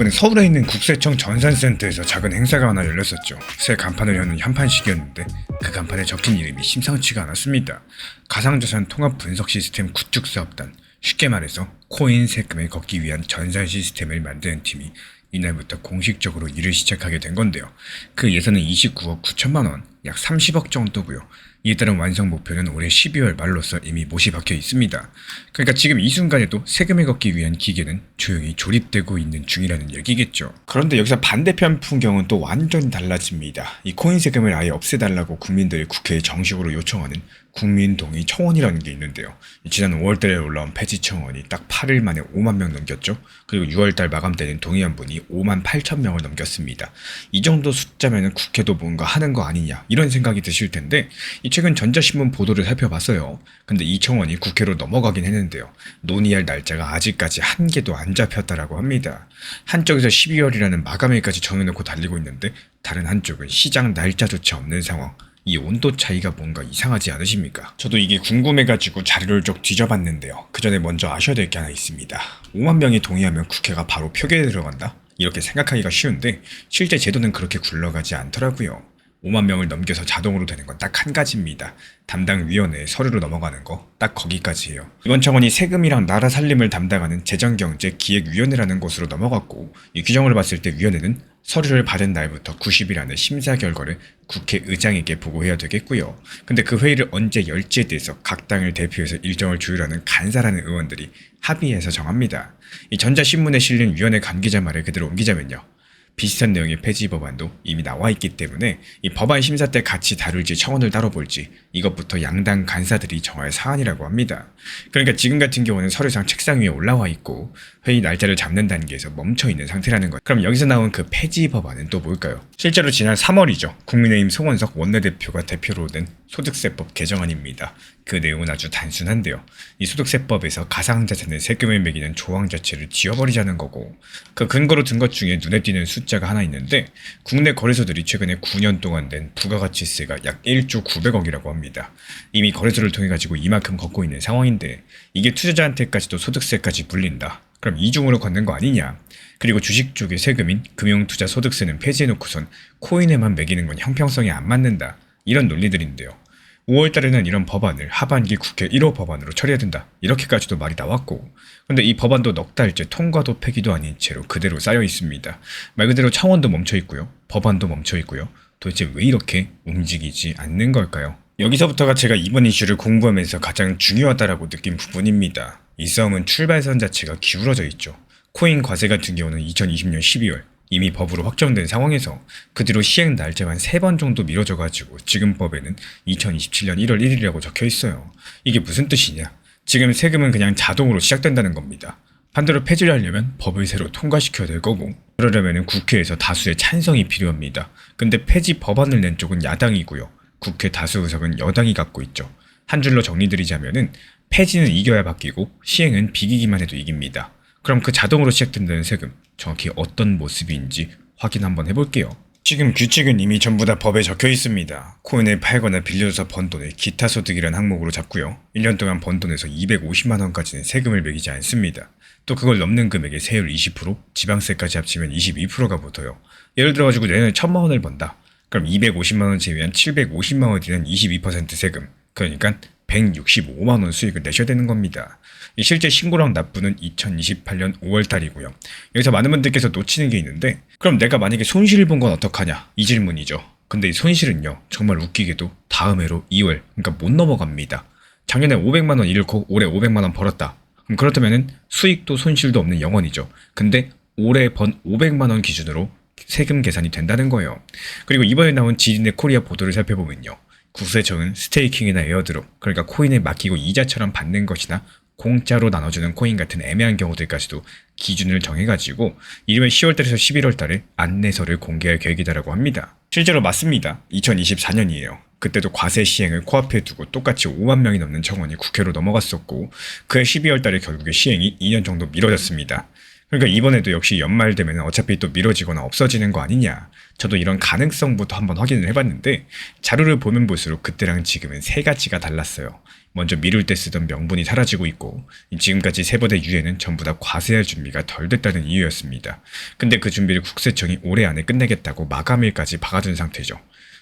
이번에 서울에 있는 국세청 전산센터에서 작은 행사가 하나 열렸었죠. 새 간판을 여는 현판식이었는데 그 간판에 적힌 이름이 심상치가 않았습니다. 가상자산 통합 분석 시스템 구축사업단, 쉽게 말해서 코인 세금을 걷기 위한 전산 시스템을 만드는 팀이 이날부터 공식적으로 일을 시작하게 된 건데요. 그 예산은 29억 9천만 원, 약 30억 정도고요. 이에 따른 완성 목표는 올해 12월 말로서 이미 못이 박혀 있습니다. 그러니까 지금 이 순간에도 세금을 걷기 위한 기계는 조용히 조립되고 있는 중이라는 얘기겠죠. 그런데 여기서 반대편 풍경은 또 완전히 달라집니다. 이 코인 세금을 아예 없애달라고 국민들이 국회에 정식으로 요청하는 국민동의 청원이라는 게 있는데요. 지난 5월달에 올라온 폐지 청원이 딱 8일 만에 5만 명 넘겼죠. 그리고 6월달 마감되는 동의안 분이 5만 8천 명을 넘겼습니다. 이 정도 숫자면 국회도 뭔가 하는 거 아니냐 이런 생각이 드실 텐데 최근 전자신문 보도를 살펴봤어요. 근데 이 청원이 국회로 넘어가긴 했는데요. 논의할 날짜가 아직까지 한 개도 안 잡혔다라고 합니다. 한쪽에서 12월이라는 마감일까지 정해놓고 달리고 있는데 다른 한쪽은 시작 날짜조차 없는 상황. 이 온도 차이가 뭔가 이상하지 않으십니까? 저도 이게 궁금해가지고 자료를 쭉 뒤져봤는데요. 그 전에 먼저 아셔야 될 게 하나 있습니다. 5만 명이 동의하면 국회가 바로 표결에 들어간다? 이렇게 생각하기가 쉬운데 실제 제도는 그렇게 굴러가지 않더라고요. 5만 명을 넘겨서 자동으로 되는 건 딱 한 가지입니다. 담당 위원회에 서류로 넘어가는 거 딱 거기까지예요. 이번 청원이 세금이랑 나라 살림을 담당하는 재정경제기획위원회라는 곳으로 넘어갔고 이 규정을 봤을 때 위원회는 서류를 받은 날부터 90일 안에 심사 결과를 국회의장에게 보고해야 되겠고요. 근데 그 회의를 언제 열지에 대해서 각 당을 대표해서 일정을 조율하는 간사라는 의원들이 합의해서 정합니다. 이 전자신문에 실린 위원회 관계자 말을 그대로 옮기자면요. 비슷한 내용의 폐지 법안도 이미 나와 있기 때문에 이 법안 심사 때 같이 다룰지 청원을 따로 볼지 이것부터 양당 간사들이 정할 사안이라고 합니다. 그러니까 지금 같은 경우는 서류상 책상 위에 올라와 있고 회의 날짜를 잡는 단계에서 멈춰있는 상태라는 거예요. 그럼 여기서 나온 그 폐지 법안은 또 뭘까요? 실제로 지난 3월이죠. 국민의힘 송원석 원내대표가 대표로 낸 소득세법 개정안입니다. 그 내용은 아주 단순한데요. 이 소득세법에서 가상자산에 세금을 매기는 조항 자체를 지워버리자는 거고 그 근거로 든 것 중에 눈에 띄는 숫자가 하나 있는데 국내 거래소들이 최근에 9년 동안 낸 부가가치세가 약 1조 900억이라고 합니다. 이미 거래소를 통해 가지고 이만큼 걷고 있는 상황인데 이게 투자자한테까지도 소득세까지 물린다. 그럼 이중으로 걷는 거 아니냐. 그리고 주식 쪽의 세금인 금융투자소득세는 폐지해놓고선 코인에만 매기는 건 형평성이 안 맞는다. 이런 논리들인데요. 5월달에는 이런 법안을 하반기 국회 1호 법안으로 처리해야 된다. 이렇게까지도 말이 나왔고 근데 이 법안도 넉 달째 통과도 폐기도 아닌 채로 그대로 쌓여 있습니다. 말 그대로 청원도 멈춰 있고요. 법안도 멈춰 있고요. 도대체 왜 이렇게 움직이지 않는 걸까요? 여기서부터가 제가 이번 이슈를 공부하면서 가장 중요하다라고 느낀 부분입니다. 이 싸움은 출발선 자체가 기울어져 있죠. 코인 과세 같은 경우는 2020년 12월 이미 법으로 확정된 상황에서 그 뒤로 시행 날짜만 3번 정도 미뤄져가지고 지금 법에는 2027년 1월 1일이라고 적혀 있어요. 이게 무슨 뜻이냐? 지금 세금은 그냥 자동으로 시작된다는 겁니다. 반대로 폐지를 하려면 법을 새로 통과시켜야 될 거고 그러려면 국회에서 다수의 찬성이 필요합니다. 근데 폐지 법안을 낸 쪽은 야당이고요. 국회 다수 의석은 여당이 갖고 있죠. 한 줄로 정리드리자면은 폐지는 이겨야 바뀌고 시행은 비기기만 해도 이깁니다. 그럼 그 자동으로 시작된다는 세금 정확히 어떤 모습인지 확인 한번 해볼게요. 지금 규칙은 이미 전부 다 법에 적혀 있습니다. 코인을 팔거나 빌려줘서 번 돈을 기타 소득이라는 항목으로 잡고요. 1년 동안 번 돈에서 250만 원까지는 세금을 매기지 않습니다. 또 그걸 넘는 금액에 세율 20%, 지방세까지 합치면 22%가 붙어요. 예를 들어가지고 내년에 1,000만 원을 번다. 그럼 250만 원 제외한 750만 원에 대한 22% 세금. 그러니까 165만 원 수익을 내셔야 되는 겁니다. 실제 신고랑 납부는 2028년 5월달이고요. 여기서 많은 분들께서 놓치는 게 있는데 그럼 내가 만약에 손실을 본 건 어떡하냐? 이 질문이죠. 근데 이 손실은요. 정말 웃기게도 다음 해로 2월, 그러니까 못 넘어갑니다. 작년에 500만 원 잃고 올해 500만 원 벌었다. 그럼 그렇다면 수익도 손실도 없는 0원이죠. 근데 올해 번 500만 원 기준으로 세금 계산이 된다는 거예요. 그리고 이번에 나온 지리넷 코리아 보도를 살펴보면요. 국세청은 스테이킹이나 에어드롭, 그러니까 코인에 맡기고 이자처럼 받는 것이나 공짜로 나눠주는 코인 같은 애매한 경우들까지도 기준을 정해가지고 이르면 10월달에서 11월달에 안내서를 공개할 계획이다라고 합니다. 실제로 맞습니다. 2024년이에요. 그때도 과세 시행을 코앞에 두고 똑같이 5만 명이 넘는 청원이 국회로 넘어갔었고 그해 12월달에 결국에 시행이 2년 정도 미뤄졌습니다. 그러니까 이번에도 역시 연말 되면 어차피 또 미뤄지거나 없어지는 거 아니냐. 저도 이런 가능성부터 한번 확인을 해봤는데 자료를 보면 볼수록 그때랑 지금은 세 가지가 달랐어요. 먼저 미룰 때 쓰던 명분이 사라지고 있고 지금까지 세 번의 유예는 전부 다 과세할 준비가 덜 됐다는 이유였습니다. 근데 그 준비를 국세청이 올해 안에 끝내겠다고 마감일까지 박아둔 상태죠.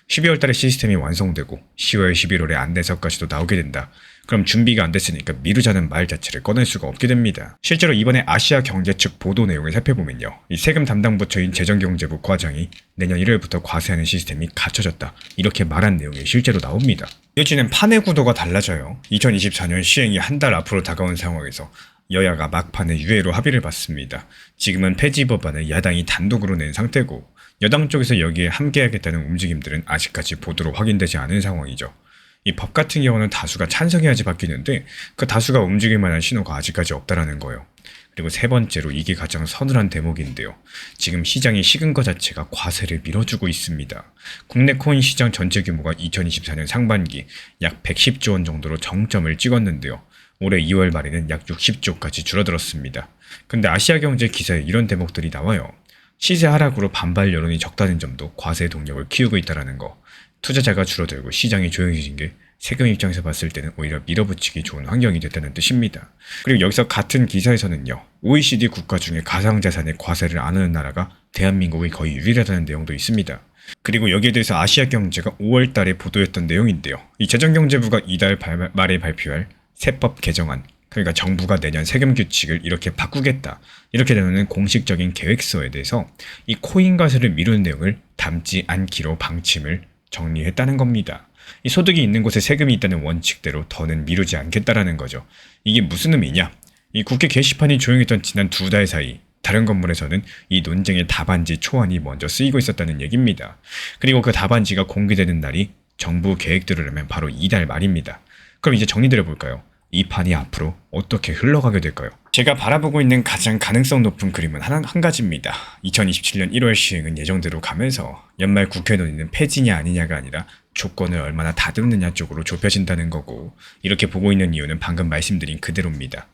12월 달에 시스템이 완성되고 10월, 11월에 안내서까지도 나오게 된다. 그럼 준비가 안 됐으니까 미루자는 말 자체를 꺼낼 수가 없게 됩니다. 실제로 이번에 아시아 경제 측 보도 내용을 살펴보면요. 이 세금 담당 부처인 재정경제부 과장이 내년 1월부터 과세하는 시스템이 갖춰졌다. 이렇게 말한 내용이 실제로 나옵니다. 요즘은 판의 구도가 달라져요. 2024년 시행이 한 달 앞으로 다가온 상황에서 여야가 막판에 유예로 합의를 봤습니다. 지금은 폐지 법안을 야당이 단독으로 낸 상태고 여당 쪽에서 여기에 함께하겠다는 움직임들은 아직까지 보도로 확인되지 않은 상황이죠. 이 법 같은 경우는 다수가 찬성해야지 바뀌는데 그 다수가 움직일 만한 신호가 아직까지 없다라는 거예요. 그리고 세 번째로 이게 가장 서늘한 대목인데요. 지금 시장이 식은 것 자체가 과세를 밀어주고 있습니다. 국내 코인 시장 전체 규모가 2024년 상반기 약 110조 원 정도로 정점을 찍었는데요. 올해 2월 말에는 약 60조까지 줄어들었습니다. 근데 아시아 경제 기사에 이런 대목들이 나와요. 시세 하락으로 반발 여론이 적다는 점도 과세 동력을 키우고 있다는 거. 투자자가 줄어들고 시장이 조용해진 게 세금 입장에서 봤을 때는 오히려 밀어붙이기 좋은 환경이 됐다는 뜻입니다. 그리고 여기서 같은 기사에서는요. OECD 국가 중에 가상자산에 과세를 안 하는 나라가 대한민국이 거의 유일하다는 내용도 있습니다. 그리고 여기에 대해서 아시아경제가 5월 달에 보도했던 내용인데요. 이 재정경제부가 이달 말에 발표할 세법 개정안, 그러니까 정부가 내년 세금 규칙을 이렇게 바꾸겠다. 이렇게 되는 공식적인 계획서에 대해서 이 코인 과세를 미루는 내용을 담지 않기로 방침을 정리했다는 겁니다. 이 소득이 있는 곳에 세금이 있다는 원칙대로 더는 미루지 않겠다라는 거죠. 이게 무슨 의미냐? 이 국회 게시판이 조용했던 지난 2달 사이 다른 건물에서는 이 논쟁의 답안지 초안이 먼저 쓰이고 있었다는 얘기입니다. 그리고 그 답안지가 공개되는 날이 정부 계획대로라면 바로 이달 말입니다. 그럼 이제 정리드려볼까요? 이 판이 앞으로 어떻게 흘러가게 될까요? 제가 바라보고 있는 가장 가능성 높은 그림은 한 가지입니다. 2027년 1월 시행은 예정대로 가면서 연말 국회 논의는 폐지냐 아니냐가 아니라 조건을 얼마나 다듬느냐 쪽으로 좁혀진다는 거고, 이렇게 보고 있는 이유는 방금 말씀드린 그대로입니다.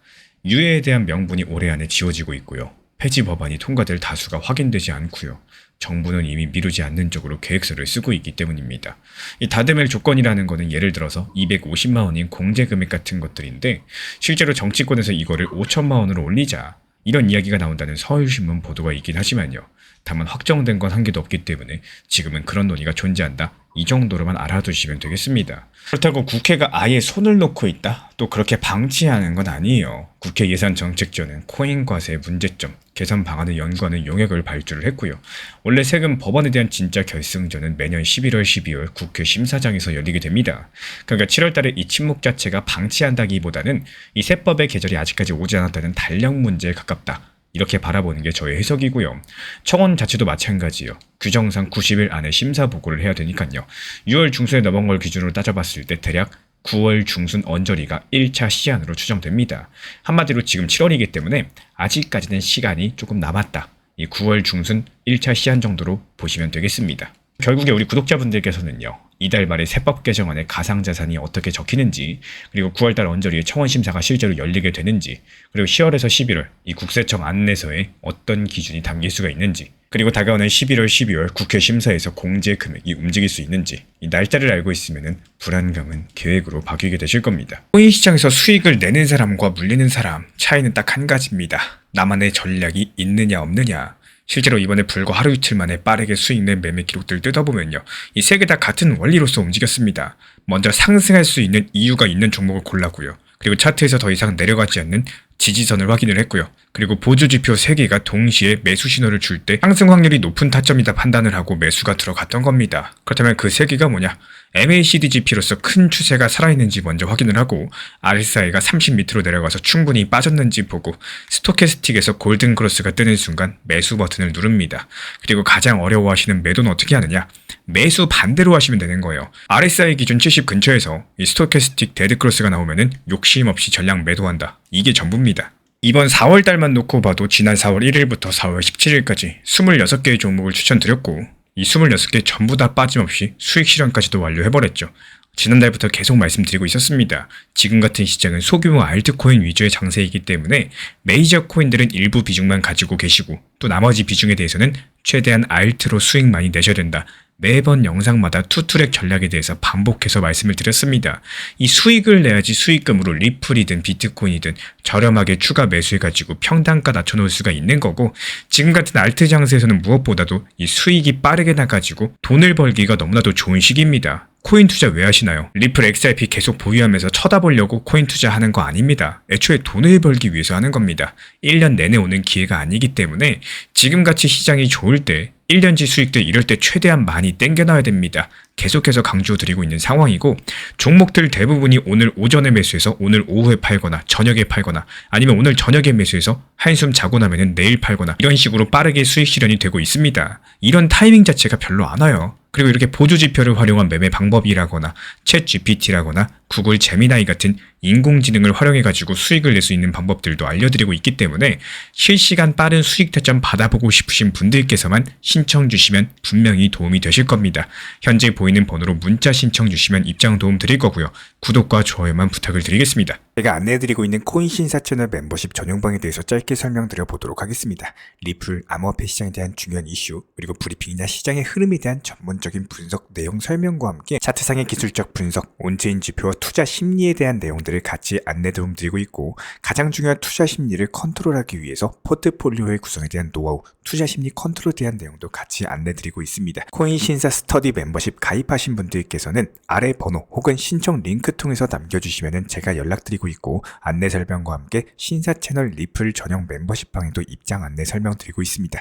유예에 대한 명분이 올해 안에 지워지고 있고요. 폐지 법안이 통과될 다수가 확인되지 않고요. 정부는 이미 미루지 않는 쪽으로 계획서를 쓰고 있기 때문입니다. 이 다듬을 조건이라는 거는 예를 들어서 250만 원인 공제금액 같은 것들인데 실제로 정치권에서 이거를 5천만 원으로 올리자 이런 이야기가 나온다는 서울신문 보도가 있긴 하지만요. 다만 확정된 건 한 개도 없기 때문에 지금은 그런 논의가 존재한다. 이 정도로만 알아두시면 되겠습니다. 그렇다고 국회가 아예 손을 놓고 있다? 또 그렇게 방치하는 건 아니에요. 국회 예산정책처는 코인 과세의 문제점, 개선 방안을 연구하는 용역을 발주를 했고요. 원래 세금 법안에 대한 진짜 결승전은 매년 11월, 12월 국회 심사장에서 열리게 됩니다. 그러니까 7월 달에 이 침묵 자체가 방치한다기보다는 이 세법의 계절이 아직까지 오지 않았다는 달력 문제에 가깝다. 이렇게 바라보는 게 저의 해석이고요. 청원 자체도 마찬가지예요. 규정상 90일 안에 심사 보고를 해야 되니까요. 6월 중순에 넘어간 걸 기준으로 따져봤을 때 대략 9월 중순 언저리가 1차 시한으로 추정됩니다. 한마디로 지금 7월이기 때문에 아직까지는 시간이 조금 남았다. 이 9월 중순 1차 시한 정도로 보시면 되겠습니다. 결국에 우리 구독자분들께서는요. 이달 말에 세법 개정안에 가상자산이 어떻게 적히는지, 그리고 9월달 언저리에 청원 심사가 실제로 열리게 되는지, 그리고 10월에서 11월 이 국세청 안내서에 어떤 기준이 담길 수가 있는지, 그리고 다가오는 11월, 12월 국회 심사에서 공제 금액이 움직일 수 있는지 이 날짜를 알고 있으면 불안감은 계획으로 바뀌게 되실 겁니다. 코인 시장에서 수익을 내는 사람과 물리는 사람 차이는 딱 한 가지입니다. 나만의 전략이 있느냐 없느냐. 실제로 이번에 불과 하루 이틀 만에 빠르게 수익낸 매매 기록들을 뜯어보면요. 이 세 개 다 같은 원리로서 움직였습니다. 먼저 상승할 수 있는 이유가 있는 종목을 골랐고요. 그리고 차트에서 더 이상 내려가지 않는 지지선을 확인을 했고요. 그리고 보조지표 3개가 동시에 매수 신호를 줄 때 상승 확률이 높은 타점이다 판단을 하고 매수가 들어갔던 겁니다. 그렇다면 그 3개가 뭐냐? MACD 지표로서 큰 추세가 살아있는지 먼저 확인을 하고 RSI가 30 밑으로 내려가서 충분히 빠졌는지 보고 스토캐스틱에서 골든 크로스가 뜨는 순간 매수 버튼을 누릅니다. 그리고 가장 어려워하시는 매도는 어떻게 하느냐? 매수 반대로 하시면 되는 거예요. RSI 기준 70 근처에서 이 스토캐스틱 데드 크로스가 나오면은 욕심 없이 전량 매도한다. 이게 전부입니다. 이번 4월달만 놓고 봐도 지난 4월 1일부터 4월 17일까지 26개의 종목을 추천드렸고 이 26개 전부 다 빠짐없이 수익 실현까지도 완료해버렸죠. 지난달부터 계속 말씀드리고 있었습니다. 지금 같은 시장은 소규모 알트코인 위주의 장세이기 때문에 메이저 코인들은 일부 비중만 가지고 계시고 또 나머지 비중에 대해서는 최대한 알트로 수익 많이 내셔야 된다. 매번 영상마다 투트랙 전략에 대해서 반복해서 말씀을 드렸습니다. 이 수익을 내야지 수익금으로 리플이든 비트코인이든 저렴하게 추가 매수해가지고 평단가 낮춰놓을 수가 있는 거고, 지금 같은 알트 장세에서는 무엇보다도 이 수익이 빠르게 나가지고 돈을 벌기가 너무나도 좋은 시기입니다. 코인 투자 왜 하시나요? 리플 XRP 계속 보유하면서 쳐다보려고 코인 투자하는 거 아닙니다. 애초에 돈을 벌기 위해서 하는 겁니다. 1년 내내 오는 기회가 아니기 때문에 지금같이 시장이 좋을 때 1년치 수익들 이럴 때 최대한 많이 땡겨놔야 됩니다. 계속해서 강조드리고 있는 상황이고, 종목들 대부분이 오늘 오전에 매수해서 오늘 오후에 팔거나 저녁에 팔거나 아니면 오늘 저녁에 매수해서 한숨 자고 나면은 내일 팔거나 이런 식으로 빠르게 수익 실현이 되고 있습니다. 이런 타이밍 자체가 별로 안 와요. 그리고 이렇게 보조 지표를 활용한 매매 방법이라거나 챗 GPT라거나 구글 제미나이 같은 인공지능을 활용해가지고 수익을 낼 수 있는 방법들도 알려드리고 있기 때문에 실시간 빠른 수익 타점 받아보고 싶으신 분들께서만 신청 주시면 분명히 도움이 되실 겁니다. 현재 보이는 번호로 문자 신청 주시면 입장 도움 드릴 거고요. 구독과 좋아요만 부탁을 드리겠습니다. 제가 안내해드리고 있는 코인 신사 채널 멤버십 전용방에 대해서 짧게 설명드려 보도록 하겠습니다. 리플, 암호화폐 시장에 대한 중요한 이슈, 그리고 브리핑이나 시장의 흐름에 대한 전문적인 분석 내용 설명과 함께 차트상의 기술적 분석, 온체인 지표와 투자 심리에 대한 내용들을 같이 안내 도움 드리고 있고, 가장 중요한 투자 심리를 컨트롤하기 위해서 포트폴리오의 구성에 대한 노하우, 투자 심리 컨트롤에 대한 내용도 같이 안내 드리고 있습니다. 코인 신사 스터디 멤버십 가입하신 분들께서는 아래 번호 혹은 신청 링크 통해서 남겨주시면 제가 연락드리고 있고, 안내 설명과 함께 신사 채널 리플 전용 멤버십 방에도 입장 안내 설명드리고 있습니다.